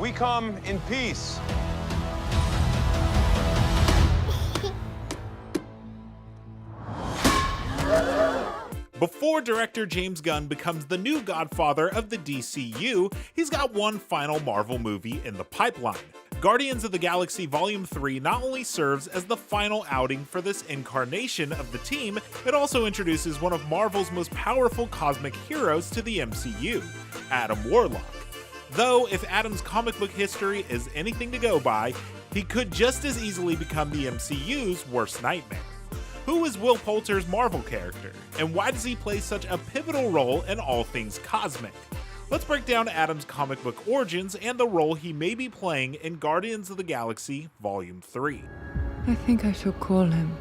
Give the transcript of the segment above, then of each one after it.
We come in peace. Before director James Gunn becomes the new godfather of the DCU, he's got one final Marvel movie in the pipeline. Guardians of the Galaxy Volume 3 not only serves as the final outing for this incarnation of the team, it also introduces one of Marvel's most powerful cosmic heroes to the MCU, Adam Warlock. Though, if Adam's comic book history is anything to go by, he could just as easily become the MCU's worst nightmare. Who is Will Poulter's Marvel character, and why does he play such a pivotal role in all things cosmic? Let's break down Adam's comic book origins and the role he may be playing in Guardians of the Galaxy Volume 3. I think I shall call him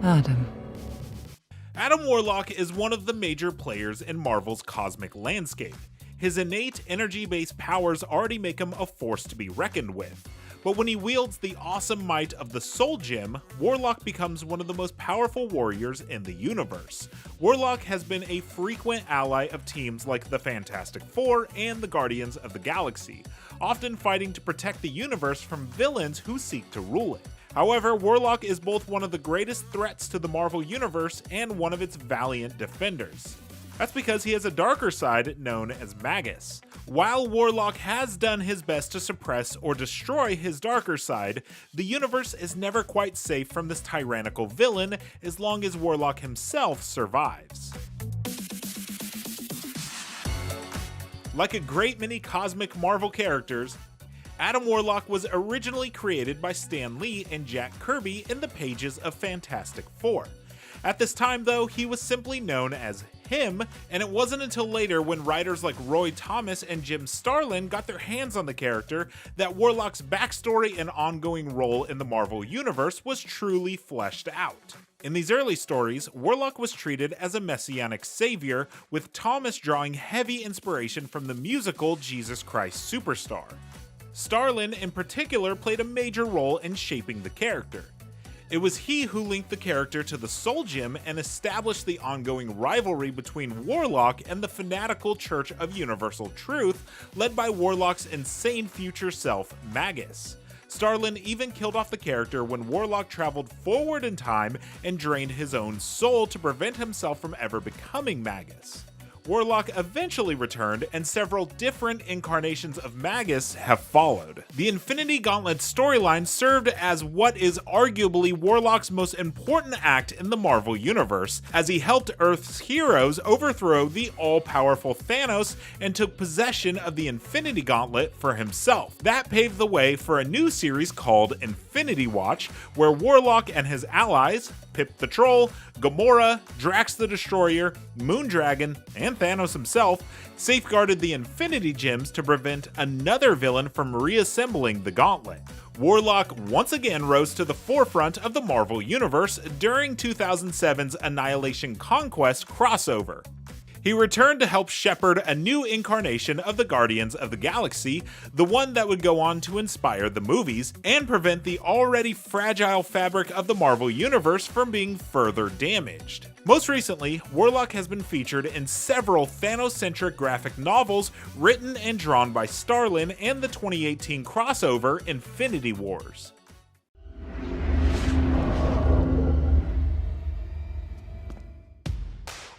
Adam. Adam Warlock is one of the major players in Marvel's cosmic landscape. His innate energy-based powers already make him a force to be reckoned with. But when he wields the awesome might of the Soul Gem, Warlock becomes one of the most powerful warriors in the universe. Warlock has been a frequent ally of teams like the Fantastic Four and the Guardians of the Galaxy, often fighting to protect the universe from villains who seek to rule it. However, Warlock is both one of the greatest threats to the Marvel Universe and one of its valiant defenders. That's because he has a darker side known as Magus. While Warlock has done his best to suppress or destroy his darker side, the universe is never quite safe from this tyrannical villain as long as Warlock himself survives. Like a great many cosmic Marvel characters, Adam Warlock was originally created by Stan Lee and Jack Kirby in the pages of Fantastic Four. At this time, though, he was simply known as him, and it wasn't until later when writers like Roy Thomas and Jim Starlin got their hands on the character that Warlock's backstory and ongoing role in the Marvel Universe was truly fleshed out. In these early stories, Warlock was treated as a messianic savior, with Thomas drawing heavy inspiration from the musical Jesus Christ Superstar. Starlin, in particular, played a major role in shaping the character. It was he who linked the character to the Soul Gem and established the ongoing rivalry between Warlock and the fanatical Church of Universal Truth, led by Warlock's insane future self, Magus. Starlin even killed off the character when Warlock traveled forward in time and drained his own soul to prevent himself from ever becoming Magus. Warlock eventually returned, and several different incarnations of Magus have followed. The Infinity Gauntlet storyline served as what is arguably Warlock's most important act in the Marvel Universe, as he helped Earth's heroes overthrow the all-powerful Thanos and took possession of the Infinity Gauntlet for himself. That paved the way for a new series called Infinity Watch, where Warlock and his allies, Pip the Troll, Gamora, Drax the Destroyer, Moondragon, and Thanos himself, safeguarded the Infinity Gems to prevent another villain from reassembling the Gauntlet. Warlock once again rose to the forefront of the Marvel Universe during 2007's Annihilation Conquest crossover. He returned to help shepherd a new incarnation of the Guardians of the Galaxy, the one that would go on to inspire the movies, and prevent the already fragile fabric of the Marvel Universe from being further damaged. Most recently, Warlock has been featured in several Thanos-centric graphic novels written and drawn by Starlin and the 2018 crossover Infinity Wars.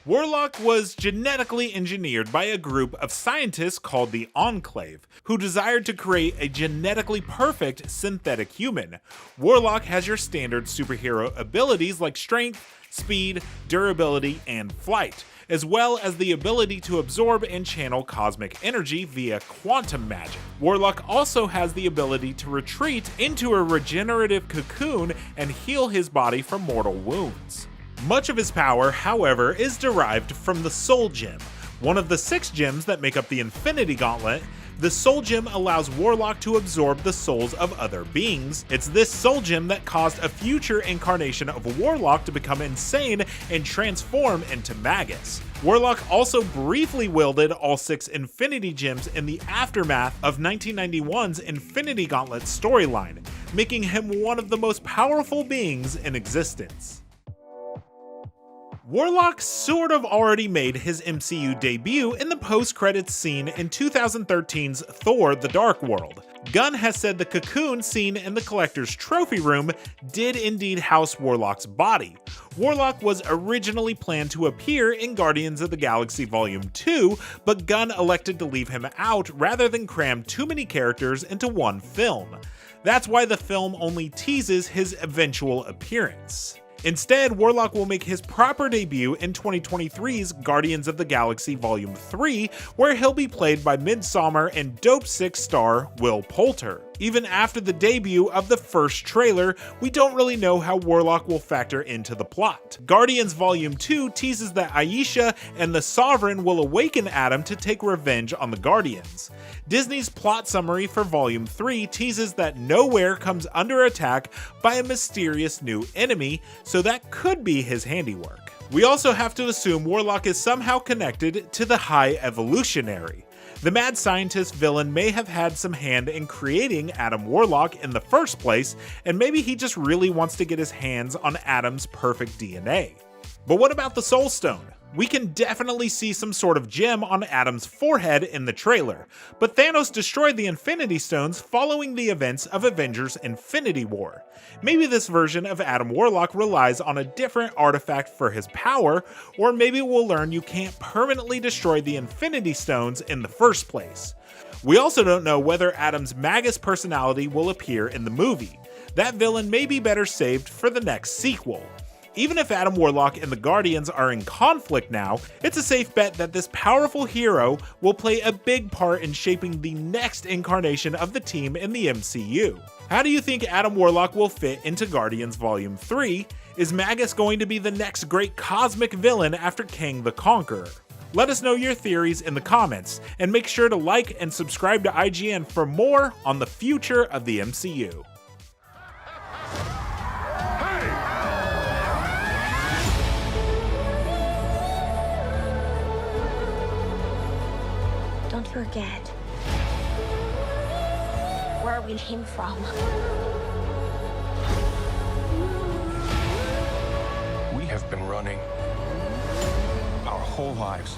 Warlock was genetically engineered by a group of scientists called the Enclave, who desired to create a genetically perfect synthetic human. Warlock has your standard superhero abilities like strength, speed, durability, and flight, as well as the ability to absorb and channel cosmic energy via quantum magic. Warlock also has the ability to retreat into a regenerative cocoon and heal his body from mortal wounds. Much of his power, however, is derived from the Soul Gem, one of the 6 gems that make up the Infinity Gauntlet. The Soul Gem allows Warlock to absorb the souls of other beings. It's this Soul Gem that caused a future incarnation of Warlock to become insane and transform into Magus. Warlock also briefly wielded all 6 Infinity Gems in the aftermath of 1991's Infinity Gauntlet storyline, making him one of the most powerful beings in existence. Warlock sort of already made his MCU debut in the post-credits scene in 2013's Thor: The Dark World. Gunn has said the cocoon scene in the collector's trophy room did indeed house Warlock's body. Warlock was originally planned to appear in Guardians of the Galaxy Volume 2, but Gunn elected to leave him out rather than cram too many characters into one film. That's why the film only teases his eventual appearance. Instead, Warlock will make his proper debut in 2023's Guardians of the Galaxy Volume 3, where he'll be played by Midsommar and Dope Sick star Will Poulter. Even after the debut of the first trailer, we don't really know how Warlock will factor into the plot. Guardians Volume 2 teases that Aisha and the Sovereign will awaken Adam to take revenge on the Guardians. Disney's plot summary for Volume 3 teases that Nowhere comes under attack by a mysterious new enemy, so that could be his handiwork. We also have to assume Warlock is somehow connected to the High Evolutionary. The mad scientist villain may have had some hand in creating Adam Warlock in the first place, and maybe he just really wants to get his hands on Adam's perfect DNA. But what about the Soul Stone? We can definitely see some sort of gem on Adam's forehead in the trailer, but Thanos destroyed the Infinity Stones following the events of Avengers Infinity War. Maybe this version of Adam Warlock relies on a different artifact for his power, or maybe we'll learn you can't permanently destroy the Infinity Stones in the first place. We also don't know whether Adam's Magus personality will appear in the movie. That villain may be better saved for the next sequel. Even if Adam Warlock and the Guardians are in conflict now, it's a safe bet that this powerful hero will play a big part in shaping the next incarnation of the team in the MCU. How do you think Adam Warlock will fit into Guardians Volume 3? Is Magus going to be the next great cosmic villain after Kang the Conqueror? Let us know your theories in the comments, and make sure to like and subscribe to IGN for more on the future of the MCU. Don't forget where we came from. We have been running our whole lives